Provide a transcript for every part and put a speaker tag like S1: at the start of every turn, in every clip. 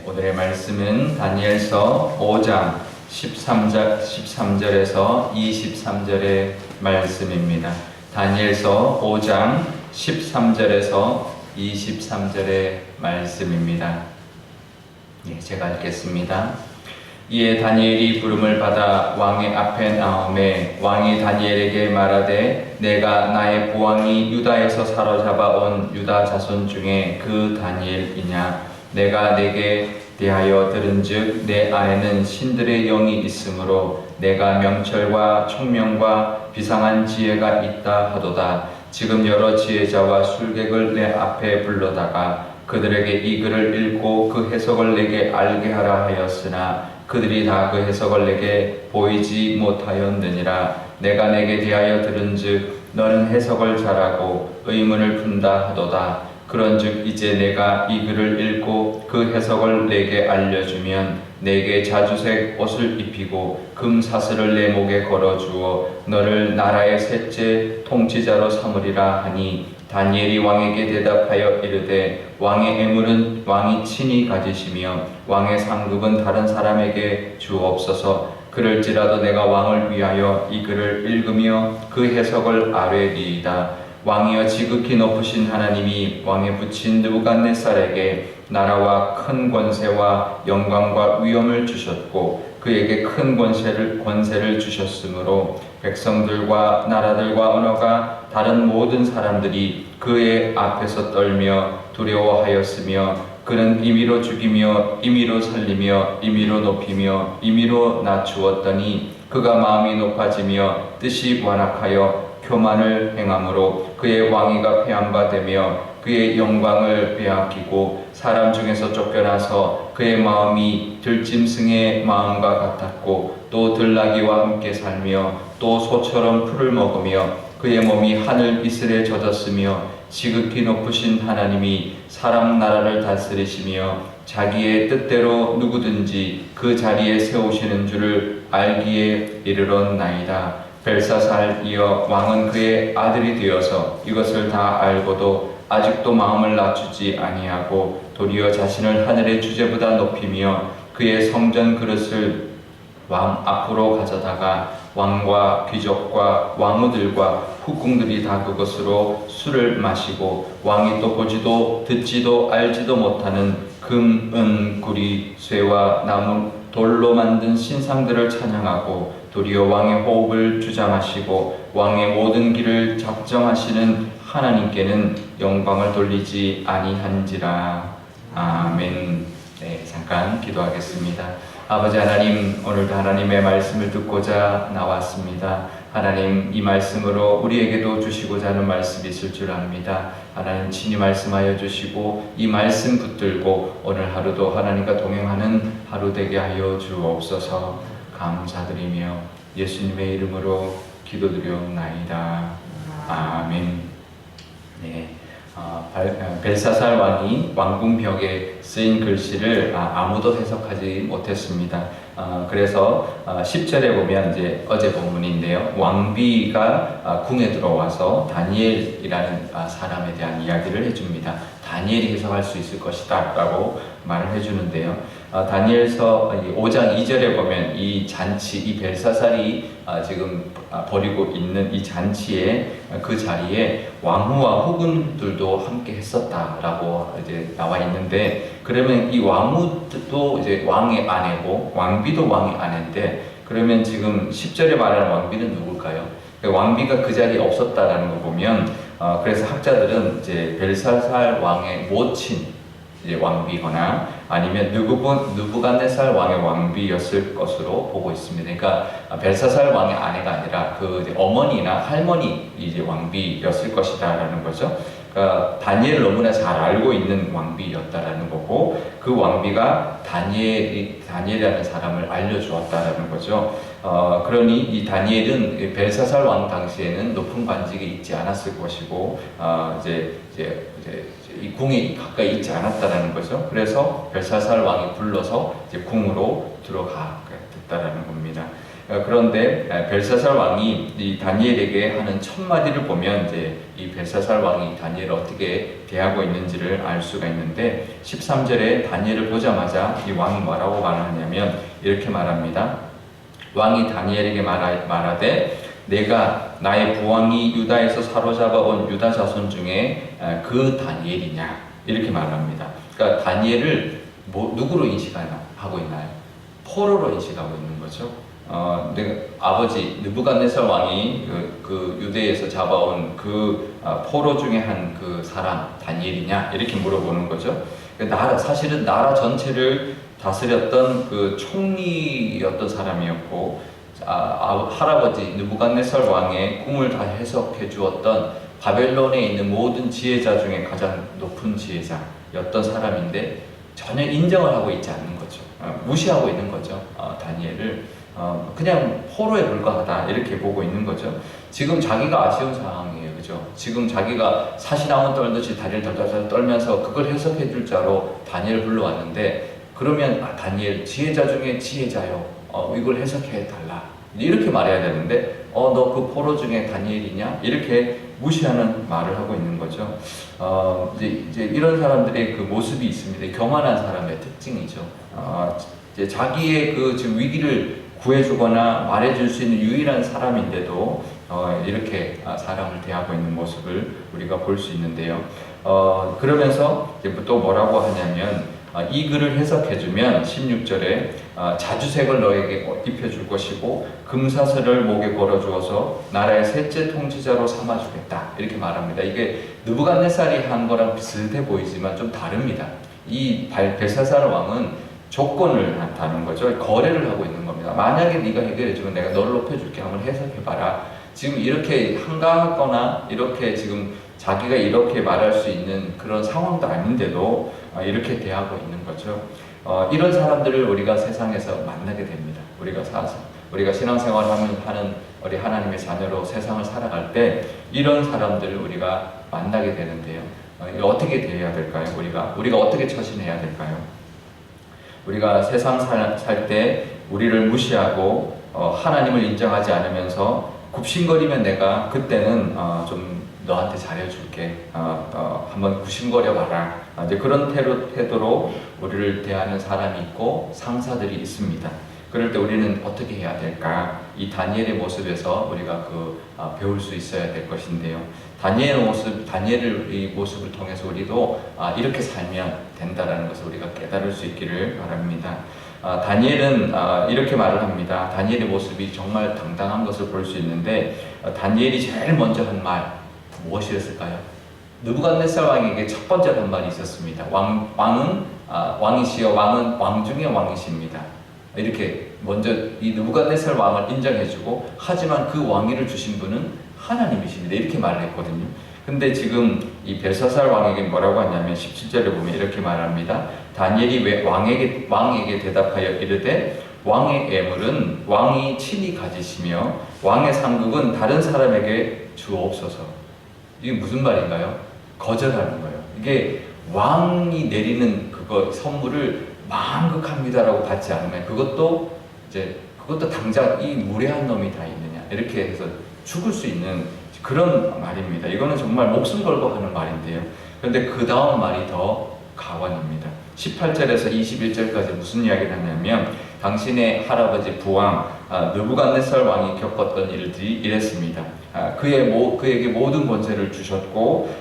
S1: 오늘의 말씀은 다니엘서 5장 13절에서 23절의 말씀입니다. 다니엘서 5장 13절에서 23절의 말씀입니다. 제가 읽겠습니다. 이에 다니엘이 부름을 받아 왕의 앞에 나오매 왕이 다니엘에게 말하되 내가 나의 보왕이 유다에서 사로잡아온 유다 자손 중에 그 다니엘이냐. 내가 내게 대하여 들은즉 내 안에는 신들의 영이 있으므로 내가 명철과 총명과 비상한 지혜가 있다 하도다. 지금 여러 지혜자와 술객을 내 앞에 불러다가 그들에게 이 글을 읽고 그 해석을 내게 알게 하라 하였으나 그들이 다 그 해석을 내게 보이지 못하였느니라. 내가 내게 대하여 들은즉 너는 해석을 잘하고 의문을 푼다 하도다. 그런즉 이제 내가 이 글을 읽고 그 해석을 내게 알려주면 내게 자주색 옷을 입히고 금 사슬을 내 목에 걸어주어 너를 나라의 셋째 통치자로 삼으리라 하니 다니엘이 왕에게 대답하여 이르되 왕의 애물은 왕이 친히 가지시며 왕의 상급은 다른 사람에게 주옵소서. 그럴지라도 내가 왕을 위하여 이 글을 읽으며 그 해석을 아뢰리이다. 왕이여 지극히 높으신 하나님이 왕에 붙인 느부갓네살에게 나라와 큰 권세와 영광과 위엄을 주셨고 그에게 큰 권세를 주셨으므로 백성들과 나라들과 언어가 다른 모든 사람들이 그의 앞에서 떨며 두려워하였으며 그는 임의로 죽이며 임의로 살리며 임의로 높이며 임의로 낮추었더니 그가 마음이 높아지며 뜻이 완악하여 교만을 행함으로 그의 왕위가 폐한바되며 그의 영광을 빼앗기고 사람 중에서 쫓겨나서 그의 마음이 들짐승의 마음과 같았고 또 들나귀와 함께 살며 또 소처럼 풀을 먹으며 그의 몸이 하늘 이슬에 젖었으며 지극히 높으신 하나님이 사람 나라를 다스리시며 자기의 뜻대로 누구든지 그 자리에 세우시는 줄을 알기에 이르렀나이다. 벨사살이여 왕은 그의 아들이 되어서 이것을 다 알고도 아직도 마음을 낮추지 아니하고 도리어 자신을 하늘의 주제보다 높이며 그의 성전 그릇을 왕 앞으로 가져다가 왕과 귀족과 왕후들과 후궁들이 다 그것으로 술을 마시고 왕이 또 보지도 듣지도 알지도 못하는 금, 은, 구리, 쇠와 나무, 돌로 만든 신상들을 찬양하고 도리어 왕의 호흡을 주장하시고 왕의 모든 길을 작정하시는 하나님께는 영광을 돌리지 아니한지라. 아멘. 잠깐 기도하겠습니다. 아버지 하나님, 오늘도 하나님의 말씀을 듣고자 나왔습니다. 하나님, 이 말씀으로 우리에게도 주시고자 하는 말씀이 있을 줄 압니다. 하나님 친히 말씀하여 주시고 이 말씀 붙들고 오늘 하루도 하나님과 동행하는 하루 되게 하여 주옵소서. 감사드리며 예수님의 이름으로 기도드리옵나이다. 아멘. 벨사살 왕이 왕궁벽에 쓰인 글씨를 아무도 해석하지 못했습니다. 그래서 10절에 보면 이제 어제 본문인데요. 왕비가 궁에 들어와서 다니엘이라는 사람에 대한 이야기를 해줍니다. 다니엘이 해석할 수 있을 것이다 라고 말을 해주는데요. 다니엘서 5장 2절에 보면 이 잔치, 이 벨사살이 지금 벌이고 있는 이 잔치에 그 자리에 왕후와 후궁들도 함께 했었다라고 이제 나와 있는데, 그러면 이 왕후도 이제 왕의 아내고 왕비도 왕의 아내인데, 그러면 지금 10절에 말하는 왕비는 누굴까요? 왕비가 그 자리에 없었다라는 거 보면 그래서 학자들은 이제 벨사살 왕의 모친 이제 왕비거나 아니면 느부갓네살 왕의 왕비였을 것으로 보고 있습니다. 그러니까 벨사살 왕의 아내가 아니라 그 이제 어머니나 할머니 이제 왕비였을 것이다라는 거죠. 그러니까 다니엘을 너무나 잘 알고 있는 왕비였다라는 거고, 그 왕비가 다니엘이라는 사람을 알려주었다라는 거죠. 그러니 이 다니엘은 벨사살 왕 당시에는 높은 관직에 있지 않았을 것이고, 이제 이 궁에 가까이 있지 않았다라는 거죠. 그래서 벨사살 왕이 불러서 이제 궁으로 들어가 됐다라는 겁니다. 그런데 벨사살 왕이 이 다니엘에게 하는 첫 마디를 보면 이제 이 벨사살 왕이 다니엘을 어떻게 대하고 있는지를 알 수가 있는데 13절에 다니엘을 보자마자 이 왕이 뭐라고 말하냐면 이렇게 말합니다. 왕이 다니엘에게 말하되 내가 나의 부왕이 유다에서 사로잡아온 유다 자손 중에 그 다니엘이냐 이렇게 말합니다. 그러니까 다니엘을 누구로 인식하고 있나요? 포로로 인식하고 있는 거죠. 내가 아버지 느부갓네살 왕이 그 유대에서 잡아온 그 포로 중에 한 그 사람 다니엘이냐 이렇게 물어보는 거죠. 사실은 나라 전체를 다스렸던 그 총리였던 사람이었고 할아버지 느부갓네살 왕의 꿈을 다 해석해 주었던 바벨론에 있는 모든 지혜자 중에 가장 높은 지혜자였던 사람인데 전혀 인정을 하고 있지 않는 거죠. 무시하고 있는 거죠. 다니엘을 그냥 포로에 불과하다 이렇게 보고 있는 거죠. 지금 자기가 아쉬운 상황이에요. 그죠? 지금 자기가 사시나무 떨듯이 다리를 덜덜덜 떨면서 그걸 해석해 줄 자로 다니엘을 불러왔는데 그러면 다니엘 지혜자 중에 지혜자요. 이걸 해석해 달라. 이렇게 말해야 되는데 너 그 포로 중에 다니엘이냐? 이렇게 무시하는 말을 하고 있는 거죠. 이제 이런 사람들의 그 모습이 있습니다. 교만한 사람의 특징이죠. 이제 자기의 그 지금 위기를 구해주거나 말해줄 수 있는 유일한 사람인데도 이렇게 사람을 대하고 있는 모습을 우리가 볼 수 있는데요. 그러면서 이제 또 뭐라고 하냐면 이 글을 해석해주면 16절에 자주색을 너에게 입혀줄 것이고 금사슬을 목에 걸어주어서 나라의 셋째 통치자로 삼아주겠다 이렇게 말합니다. 이게 느부갓네살이 한 거랑 비슷해 보이지만 좀 다릅니다. 이 벨사살 왕은 조건을 다는 거죠. 거래를 하고 있는 겁니다. 만약에 네가 해결해주면 내가 너를 높여줄게. 한번 해석해봐라. 지금 이렇게 한가하거나 이렇게 지금 자기가 이렇게 말할 수 있는 그런 상황도 아닌데도 이렇게 대하고 있는 거죠. 이런 사람들을 우리가 세상에서 만나게 됩니다. 우리가 신앙생활을 하는 우리 하나님의 자녀로 세상을 살아갈 때 이런 사람들을 우리가 만나게 되는데요. 어떻게 대해야 될까요? 우리가 어떻게 처신해야 될까요? 우리가 세상 살 때 우리를 무시하고 하나님을 인정하지 않으면서 굽신거리면 내가 그때는 좀 너한테 잘해줄게. 한번 굽신거려 봐라. 이제 그런 태도로 우리를 대하는 사람이 있고 상사들이 있습니다. 그럴 때 우리는 어떻게 해야 될까? 이 다니엘의 모습에서 우리가 배울 수 있어야 될 것인데요. 다니엘의 모습을 통해서 우리도 이렇게 살면 된다라는 것을 우리가 깨달을 수 있기를 바랍니다. 다니엘은 이렇게 말을 합니다. 다니엘의 모습이 정말 당당한 것을 볼 수 있는데 다니엘이 제일 먼저 한 말 무엇이었을까요? 느부갓네살 왕에게 첫 번째 한 말이 있었습니다. 왕은 왕이시여 왕은 왕 중에 왕이십니다. 이렇게 먼저 이 느부갓네살 왕을 인정해주고 하지만 그 왕위를 주신 분은 하나님이십니다. 이렇게 말을 했거든요. 근데 지금 이 벨사살 왕에게 뭐라고 하냐면 17절에 보면 이렇게 말합니다. 다니엘이 왜 왕에게 대답하여 이르되 왕의 예물은 왕이 친히 가지시며 왕의 상급은 다른 사람에게 주옵소서. 이게 무슨 말인가요? 거절하는 거예요. 이게 왕이 내리는 선물을 만극합니다라고 받지 않으면 그것도 당장 이 무례한 놈이 다 있느냐 이렇게 해서 죽을 수 있는 그런 말입니다. 이거는 정말 목숨 걸고 하는 말인데요. 그런데 그 다음 말이 더 가관입니다. 18절에서 21절까지 무슨 이야기를 하냐면 당신의 할아버지 부왕 느부갓네살 왕이 겪었던 일들이 이랬습니다. 그에게 모든 권세를 주셨고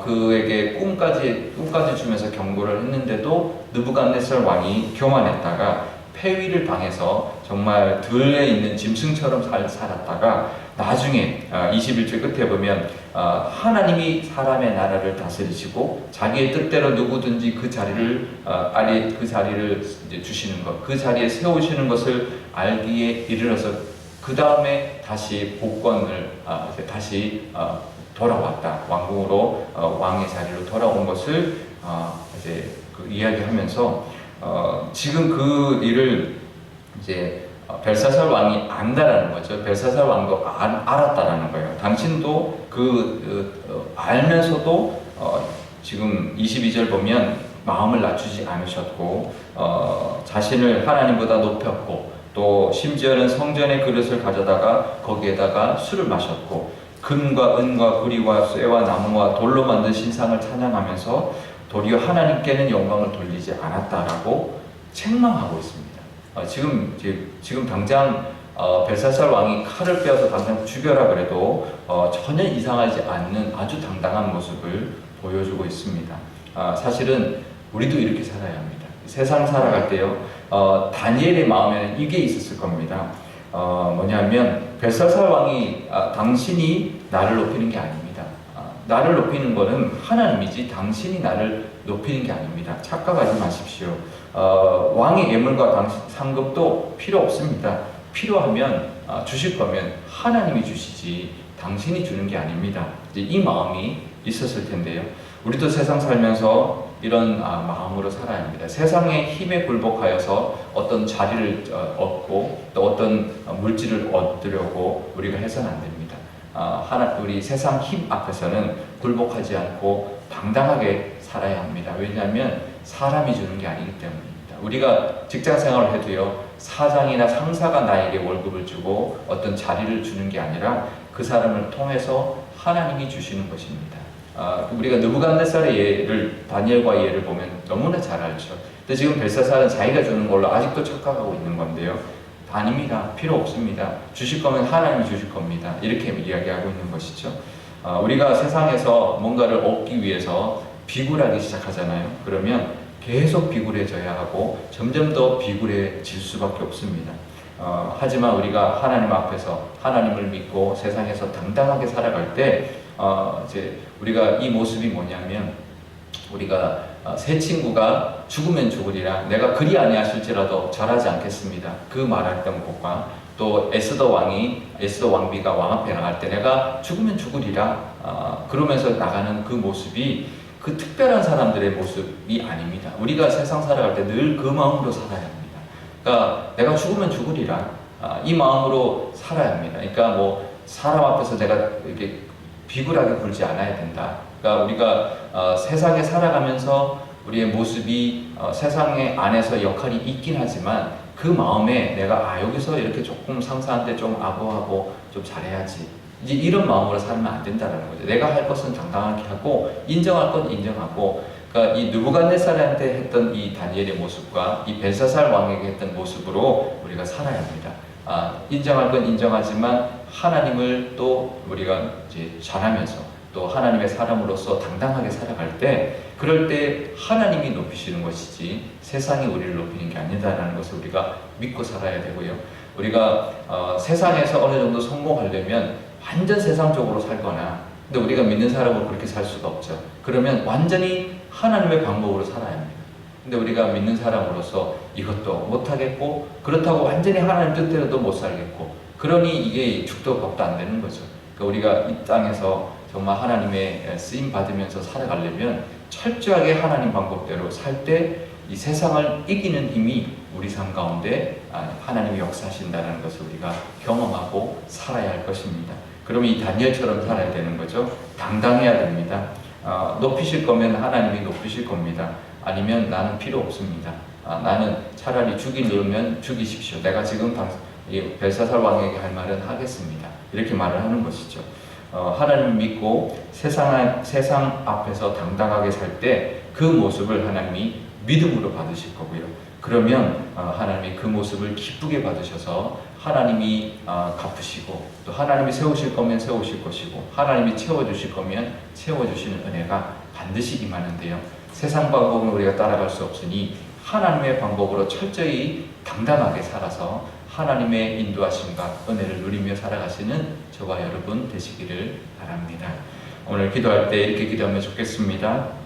S1: 그에게 꿈까지 주면서 경고를 했는데도 느부갓네살 왕이 교만했다가 폐위를 당해서 정말 들에 있는 짐승처럼 살았다가 나중에 21절 끝에 보면 하나님이 사람의 나라를 다스리시고 자기의 뜻대로 누구든지 그 자리를 이제 주시는 것, 그 자리에 세우시는 것을 알기에 이르러서 그 다음에 다시 복권을 다시 돌아왔다. 왕궁으로 왕의 자리로 돌아온 것을 이제 이야기하면서 지금 그 일을 이제 벨사살 왕이 안다라는 거죠. 벨사살 왕도 알았다라는 거예요. 당신도 알면서도 지금 22절 보면 마음을 낮추지 않으셨고 자신을 하나님보다 높였고 또 심지어는 성전의 그릇을 가져다가 거기에다가 술을 마셨고 금과 은과 구리와 쇠와 나무와 돌로 만든 신상을 찬양하면서 도리어 하나님께는 영광을 돌리지 않았다라고 책망하고 있습니다. 지금 당장 벨사살 왕이 칼을 빼어서 당장 죽여라 그래도 전혀 이상하지 않는 아주 당당한 모습을 보여주고 있습니다. 사실은 우리도 이렇게 살아야 합니다. 세상 살아갈 때요, 다니엘의 마음에는 이게 있었을 겁니다. 뭐냐면 벨사살 왕이 당신이 나를 높이는 게 아닙니다. 나를 높이는 것은 하나님이지 당신이 나를 높이는 게 아닙니다. 착각하지 마십시오. 왕의 예물과 상급도 필요 없습니다. 필요하면 주실 거면 하나님이 주시지 당신이 주는 게 아닙니다. 이제 이 마음이 있었을 텐데요. 우리도 세상 살면서 이런 마음으로 살아야 합니다. 세상의 힘에 굴복하여서 어떤 자리를 얻고 또 어떤 물질을 얻으려고 우리가 해서는 안 됩니다. 우리 세상 힘 앞에서는 굴복하지 않고 당당하게 살아야 합니다. 왜냐하면 사람이 주는 게 아니기 때문입니다. 우리가 직장 생활을 해도요, 사장이나 상사가 나에게 월급을 주고 어떤 자리를 주는 게 아니라 그 사람을 통해서 하나님이 주시는 것입니다. 우리가 느부갓네살의 예를, 다니엘과의 예를 보면 너무나 잘 알죠. 근데 지금 벨사살은 자기가 주는 걸로 아직도 착각하고 있는 건데요. 아닙니다. 필요 없습니다. 주실 거면 하나님이 주실 겁니다. 이렇게 이야기하고 있는 것이죠. 우리가 세상에서 뭔가를 얻기 위해서 비굴하기 시작하잖아요. 그러면 계속 비굴해져야 하고 점점 더 비굴해질 수밖에 없습니다. 하지만 우리가 하나님 앞에서 하나님을 믿고 세상에서 당당하게 살아갈 때 이제 우리가 이 모습이 뭐냐면, 우리가 새 친구가 죽으면 죽으리라, 내가 그리 아니하실지라도 절하지 않겠습니다, 그 말했던 것과 또 에스더 왕비가 왕 앞에 나갈 때 내가 죽으면 죽으리라 그러면서 나가는 그 모습이 그 특별한 사람들의 모습이 아닙니다. 우리가 세상 살아갈 때 늘 그 마음으로 살아야 합니다. 그러니까 내가 죽으면 죽으리라, 이 마음으로 살아야 합니다. 그러니까 뭐 사람 앞에서 내가 이렇게 비굴하게 굴지 않아야 된다. 그러니까 우리가 세상에 살아가면서 우리의 모습이 세상의 안에서 역할이 있긴 하지만 그 마음에 내가 여기서 이렇게 조금 상사한테 좀 아부하고 좀 잘해야지, 이제 이런 마음으로 살면 안 된다는 거죠. 내가 할 것은 당당하게 하고 인정할 건 인정하고, 그러니까 이 느부갓네살한테 했던 이 다니엘의 모습과 이 벨사살 왕에게 했던 모습으로 우리가 살아야 합니다. 인정할 건 인정하지만 하나님을 또 우리가 이제 잘하면서 또 하나님의 사람으로서 당당하게 살아갈 때, 그럴 때 하나님이 높이시는 것이지 세상이 우리를 높이는 게 아니다라는 것을 우리가 믿고 살아야 되고요. 우리가 세상에서 어느 정도 성공하려면 완전 세상적으로 살거나, 근데 우리가 믿는 사람으로 그렇게 살 수가 없죠. 그러면 완전히 하나님의 방법으로 살아야 합니다. 근데 우리가 믿는 사람으로서 이것도 못하겠고, 그렇다고 완전히 하나님 뜻대로도 못 살겠고, 그러니 이게 죽도 밥도 안 되는 거죠. 그러니까 우리가 이 땅에서 정말 하나님의 쓰임 받으면서 살아가려면 철저하게 하나님 방법대로 살 때 이 세상을 이기는 힘이 우리 삶 가운데 하나님이 역사하신다는 것을 우리가 경험하고 살아야 할 것입니다. 그러면 이 다니엘처럼 살아야 되는 거죠. 당당해야 됩니다. 높이실 거면 하나님이 높이실 겁니다. 아니면 나는 필요 없습니다. 나는 차라리 죽이려면 죽이십시오. 내가 지금 벨사살 왕에게 할 말은 하겠습니다. 이렇게 말을 하는 것이죠. 하나님을 믿고 세상 앞에서 당당하게 살 때 그 모습을 하나님이 믿음으로 받으실 거고요. 그러면 하나님이 그 모습을 기쁘게 받으셔서 하나님이 갚으시고, 또 하나님이 세우실 거면 세우실 것이고, 하나님이 채워주실 거면 채워주시는 은혜가 반드시 임하는데요. 세상 방법은 우리가 따라갈 수 없으니 하나님의 방법으로 철저히 당당하게 살아서 하나님의 인도하심과 은혜를 누리며 살아가시는 저와 여러분 되시기를 바랍니다. 오늘 기도할 때 이렇게 기도하면 좋겠습니다.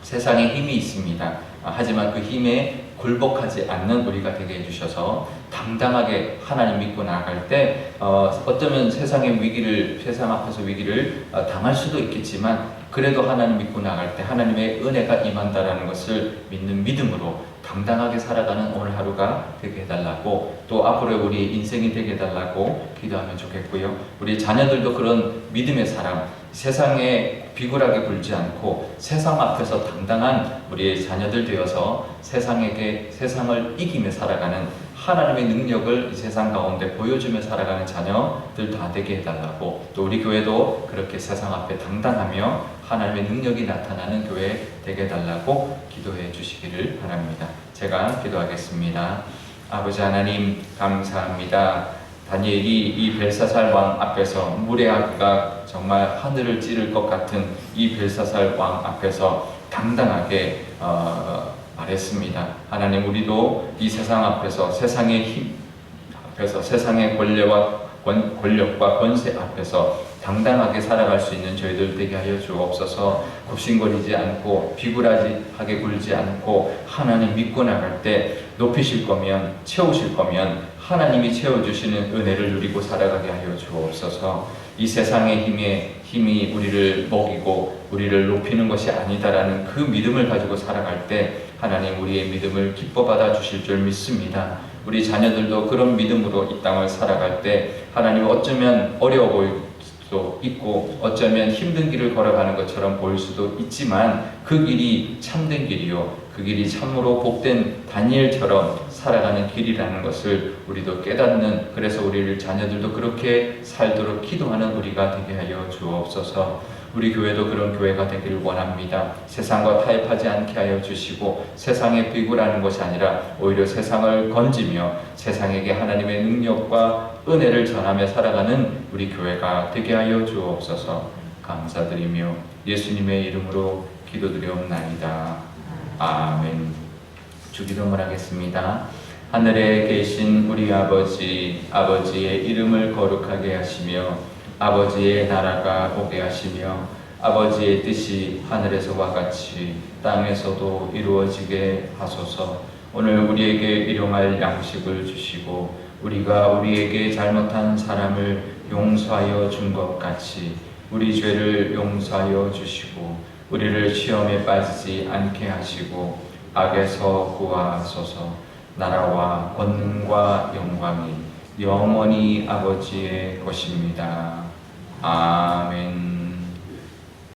S1: 세상에 힘이 있습니다. 하지만 그 힘에 굴복하지 않는 우리가 되게 해주셔서 당당하게 하나님 믿고 나아갈 때 어쩌면 세상 앞에서 위기를 당할 수도 있겠지만, 그래도 하나님 믿고 나아갈 때 하나님의 은혜가 임한다라는 것을 믿는 믿음으로 당당하게 살아가는 오늘 하루가 되게 해달라고, 또 앞으로 우리의 인생이 되게 해달라고 기도하면 좋겠고요. 우리 자녀들도 그런 믿음의 사람, 세상에 비굴하게 굴지 않고 세상 앞에서 당당한 우리의 자녀들 되어서 세상을 이기며 살아가는 하나님의 능력을 이 세상 가운데 보여주며 살아가는 자녀들 다 되게 해달라고, 또 우리 교회도 그렇게 세상 앞에 당당하며 하나님의 능력이 나타나는 교회 되게 해달라고 기도해 주시기를 바랍니다. 제가 기도하겠습니다. 아버지 하나님, 감사합니다. 다니엘이 이 벨사살 왕 앞에서, 무례하기가 정말 하늘을 찌를 것 같은 이 벨사살 왕 앞에서 당당하게 말했습니다. 하나님, 우리도 이 세상 앞에서, 세상의 힘 앞에서, 세상의 권력과 권세 앞에서 당당하게 살아갈 수 있는 저희들 되게 하여 주옵소서. 굽신거리지 않고 비굴하게 굴지 않고 하나님 믿고 나갈 때 높이실 거면, 채우실 거면 하나님이 채워주시는 은혜를 누리고 살아가게 하여 주옵소서. 이 세상의 힘이 우리를 먹이고 우리를 높이는 것이 아니다라는 그 믿음을 가지고 살아갈 때 하나님, 우리의 믿음을 기뻐 받아 주실 줄 믿습니다. 우리 자녀들도 그런 믿음으로 이 땅을 살아갈 때 하나님, 어쩌면 어려워 보일 수도 있고 어쩌면 힘든 길을 걸어가는 것처럼 보일 수도 있지만 그 길이 참된 길이요, 그 길이 참으로 복된 다니엘처럼 살아가는 길이라는 것을 우리도 깨닫는, 그래서 우리 자녀들도 그렇게 살도록 기도하는 우리가 되게 하여 주옵소서. 우리 교회도 그런 교회가 되기를 원합니다. 세상과 타협하지 않게 하여 주시고 세상에 비굴하는 것이 아니라 오히려 세상을 건지며 세상에게 하나님의 능력과 은혜를 전하며 살아가는 우리 교회가 되게 하여 주옵소서. 감사드리며 예수님의 이름으로 기도드리옵나이다. 아멘. 주기도문 하겠습니다. 하늘에 계신 우리 아버지, 아버지의 이름을 거룩하게 하시며 아버지의 나라가 오게 하시며 아버지의 뜻이 하늘에서와 같이 땅에서도 이루어지게 하소서. 오늘 우리에게 일용할 양식을 주시고 우리가 우리에게 잘못한 사람을 용서하여 준 것 같이 우리 죄를 용서하여 주시고 우리를 시험에 빠지지 않게 하시고 악에서 구하소서. 나라와 권능과 영광이 영원히 아버지의 것입니다.